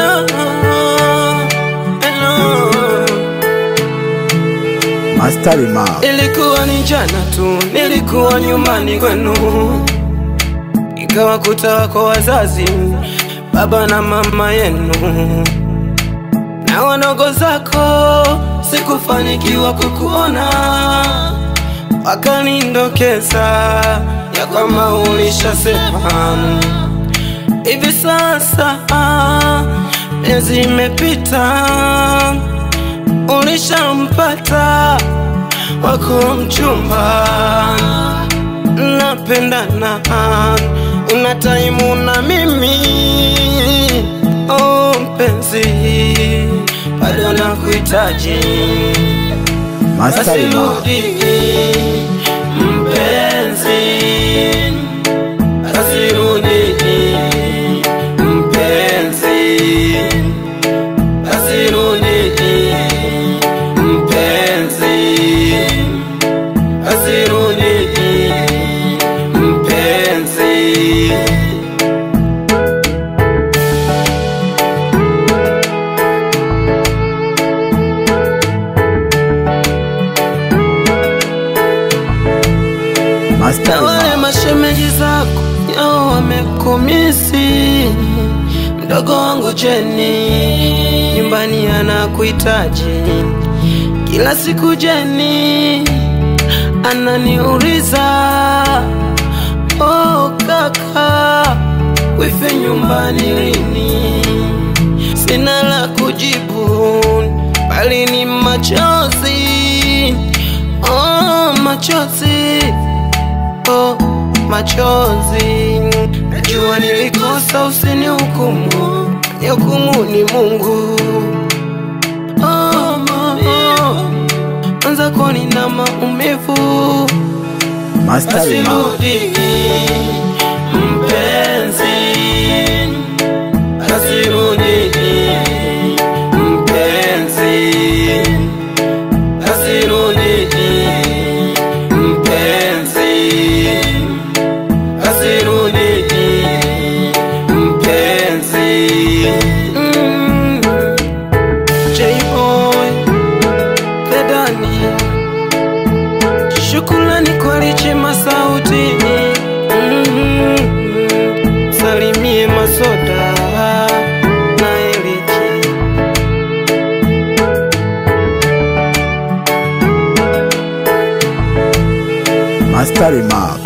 hello, hello. Master Mark. Ilikuwa ni jana tu, nilikuwa nyumbani kwenu, nikawakuta wako wazazi, baba na mama yenu na wanogo zako. Sikufanikiwa kukuona, wakanindokeza ya kwamba ulishasema. Hivi sasa miezi imepita, ulishampata wako mchumba, napendana, una time na mimi. Oh mpenzi, bado nakuhitaji. Master Mark. Mpenzi, asirudi. Mpenzi, asirudi. Mpenzi, asirudi. Mpenzi. Na wale mashemeji zako yao wamekumisi, mdogo wangu Jeni nyumbani anakuhitaji kila siku. Jeni ananiuliza, oh kaka, wifi nyumbani lini? Sina la kujibu, bali ni machozi. Oh machozi, oh machozi. Najua nilikosa, usinihukumu, hukumu ni Mungu. Oh mama, anza koni na maumivu. Master Mark. Mpenzi, asirudi. Mpenzi, asirudi. Mpenzi, asirudi. Mpenzi. J-Boy, Fedani, shukrani kwa Lichima sauti. Salimie Masoda na Eliki. Master Mark.